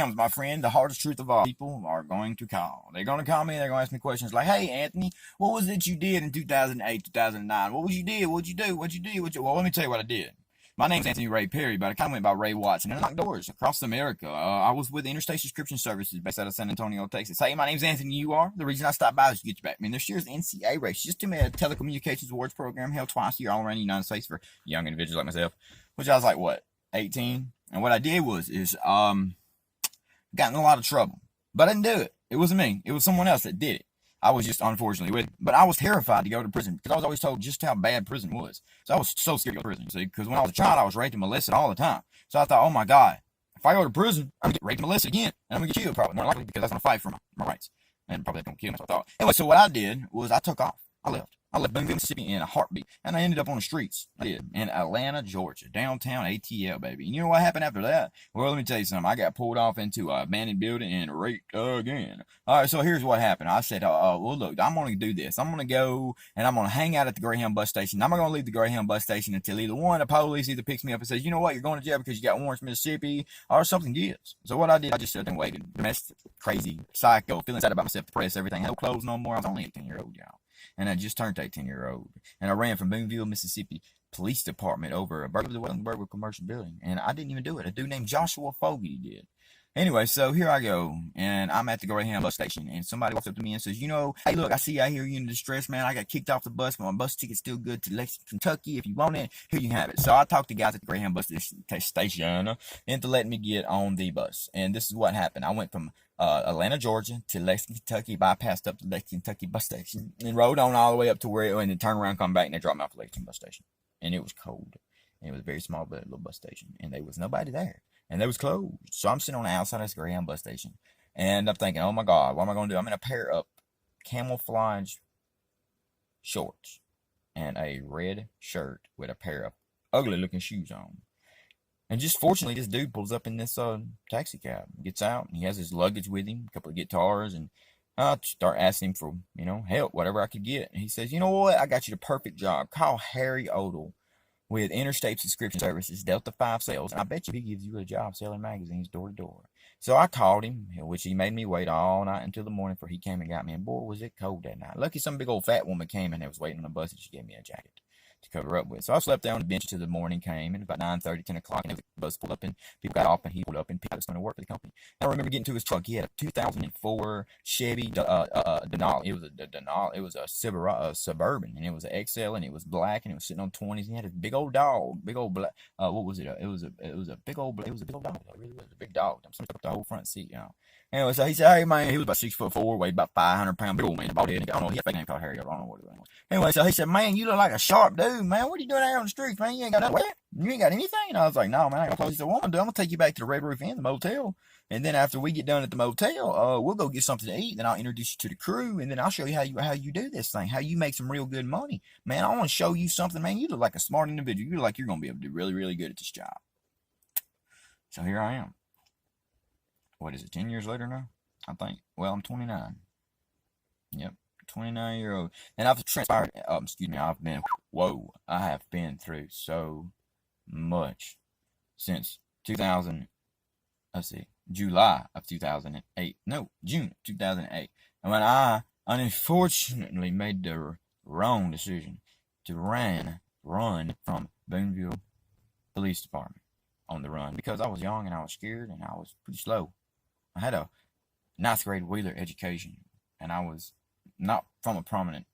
comes, my friend, the hardest truth of all. People are going to call. They're going to call me and they're going to ask me questions like, hey, Anthony, what was it you did in 2008, 2009? What was you did? What'd you do? What'd you do? Well, let me tell you what I did. My name's Anthony Ray Perry, but I kind of went by Ray Watson. And I knocked doors across America. I was with Interstate Subscription Services based out of San Antonio, Texas. Hey, my name's Anthony. You are? The reason I stopped by is to get you back. I mean, this year's NCA race, just to me, a telecommunications awards program held twice a year all around the United States for young individuals like myself, which I was like, what, 18? And what I did got in a lot of trouble. But I didn't do it. It wasn't me. It was someone else that did it. I was just unfortunately with it. But I was terrified to go to prison because I was always told just how bad prison was. So I was so scared to go to prison. See, because when I was a child, I was raped and molested all the time. So I thought, oh my God, if I go to prison, I'm going to get raped and molested again. And I'm going to get killed probably, more likely, because I'm going to fight for my rights. And probably going to kill me, so I thought. Anyway, so what I did was I took off. I left. I left Boonville, Mississippi in a heartbeat. And I ended up on the streets. I did. In Atlanta, Georgia. Downtown ATL, baby. And you know what happened after that? Well, let me tell you something. I got pulled off into a abandoned building and raped again. All right, so here's what happened. I said, well, look, I'm going to do this. I'm going to go and I'm going to hang out at the Greyhound bus station. I'm not going to leave the Greyhound bus station until either one, the police either picks me up and says, you know what, you're going to jail because you got warrants, Mississippi, or something gives. So what I did, I just sat there and waited. Domestic, crazy, psycho, feeling sad about myself, depressed, everything. No clothes no more. I was only 18-year-old, y'all. And I just turned 18-year-old. And I ran from Boonville, Mississippi Police Department over a Burger commercial building. And I didn't even do it. A dude named Joshua Fogarty did. Anyway, so here I go. And I'm at the Greyhound bus station. And somebody walks up to me and says, you know, hey, look, I see I hear you in distress, man. I got kicked off the bus, but my bus ticket's still good to Lexington, Kentucky. If you want it, here you have it. So I talked to guys at the Greyhound bus station into letting me get on the bus. And this is what happened. I went from Atlanta, Georgia to Lexington, Kentucky, bypassed up the Lexington, Kentucky bus station, and rode on all the way up to where it went, and then turned around, come back, and they dropped me off at Lexington bus station. And it was cold. And it was a very small little bus station. And there was nobody there. And they was closed. So I'm sitting on the outside of this Greyhound bus station. And I'm thinking, oh my God, what am I going to do? I'm in a pair of camouflage shorts and a red shirt with a pair of ugly looking shoes on. And just fortunately, this dude pulls up in this taxi cab, gets out, and he has his luggage with him, a couple of guitars, and I start asking him for, help, whatever I could get. And he says, you know what? I got you the perfect job. Call Harry Odell with Interstate Subscription Services, Delta 5 Sales, and I bet you he gives you a job selling magazines door to door. So I called him, which he made me wait all night until the morning before he came and got me. And boy, was it cold that night. Lucky some big old fat woman came and was waiting on the bus, and she gave me a jacket to cover up with. So I slept there on the bench till the morning came, and about 9:30, 10 o'clock, and the bus pulled up, and people got off, and he pulled up, and people was going to work for the company. And I remember getting to his truck. He had a 2004 Chevy Denali. It was a Denali. It was a Suburban, and it was an XL, and it was black, and it was sitting on 20s. And he had a big old dog, big old black. What was it? It was a big old dog. It really was a big dog. I'm took up the whole front seat, y'all. Anyway, so he said, hey man, he was about 6'4", weighed about 500 pounds, big old man, bald head. I don't know, he had a fake name called Harry. I don't know what it was. Anyway, so he said, man, you look like a sharp dude, man. What are you doing out on the streets, man? You ain't got nothing. You ain't got anything. And I was like, no, man, I got clothes. He said, what I'm gonna take you back to the Red Roof Inn, the motel. And then after we get done at the motel, we'll go get something to eat. Then I'll introduce you to the crew, and then I'll show you how you do this thing, how you make some real good money. Man, I want to show you something, man. You look like a smart individual. You look like you're gonna be able to do really, really good at this job. So here I am. What is it, 10 years later now? I think. Well, I'm 29. Yep, 29-year-old. And I've transpired, I have been through so much since 2000, July of 2008. No, June of 2008. And when I unfortunately made the wrong decision to run from Boonville Police Department on the run because I was young and I was scared and I was pretty slow. I had a ninth grade Wheeler education, and I was not from a prominent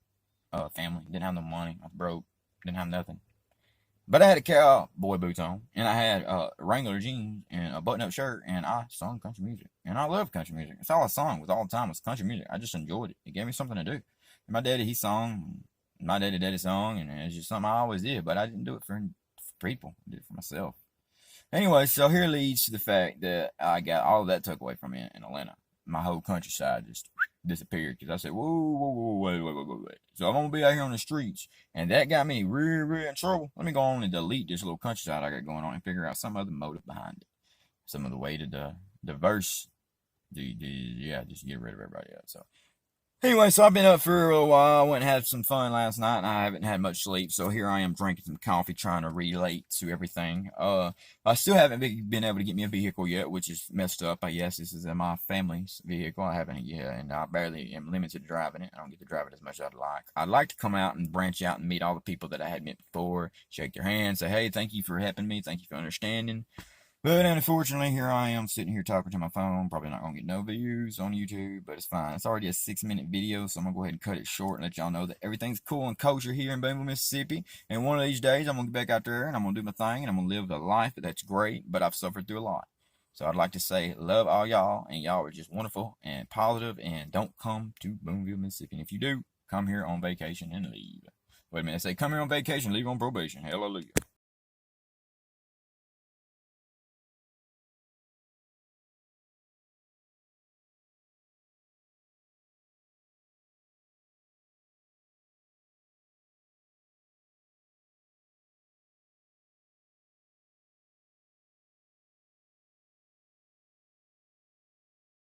family. Didn't have no money. I was broke. Didn't have nothing. But I had a cowboy boots on, and I had Wrangler jeans and a button-up shirt, and I sung country music. And I love country music. That's all I sung all the time was country music. I just enjoyed it. It gave me something to do. And my daddy, he sung. My daddy sung, and it's just something I always did. But I didn't do it for people. I did it for myself. Anyway, so here leads to the fact that I got all of that took away from me in Atlanta. My whole countryside just disappeared because I said, whoa, wait. So I'm going to be out here on the streets. And that got me really in trouble. Let me go on and delete this little countryside I got going on and figure out some other motive behind it. Some other way to diverse, just get rid of everybody else. So Anyway, so I've been up for a little while. I went and had some fun last night, and I haven't had much sleep. So here I am drinking some coffee, trying to relate to everything. I still haven't been able to get me a vehicle yet, which is messed up. I guess this is my family's vehicle. I haven't yet, and I barely am limited to driving it. I don't get to drive it as much as I'd like. I'd like to come out and branch out and meet all the people that I had met before, shake their hands, say, "Hey, thank you for helping me. Thank you for understanding." But unfortunately, here I am sitting here talking to my phone. Probably not going to get no views on YouTube, but it's fine. It's already a 6-minute video, so I'm going to go ahead and cut it short and let y'all know that everything's cool and kosher here in Boonville, Mississippi. And one of these days, I'm going to get back out there and I'm going to do my thing and I'm going to live a life that's great, but I've suffered through a lot. So I'd like to say, love all y'all, and y'all are just wonderful and positive, and don't come to Boonville, Mississippi. And if you do, come here on vacation and leave. Wait a minute, say come here on vacation, leave on probation. Hallelujah.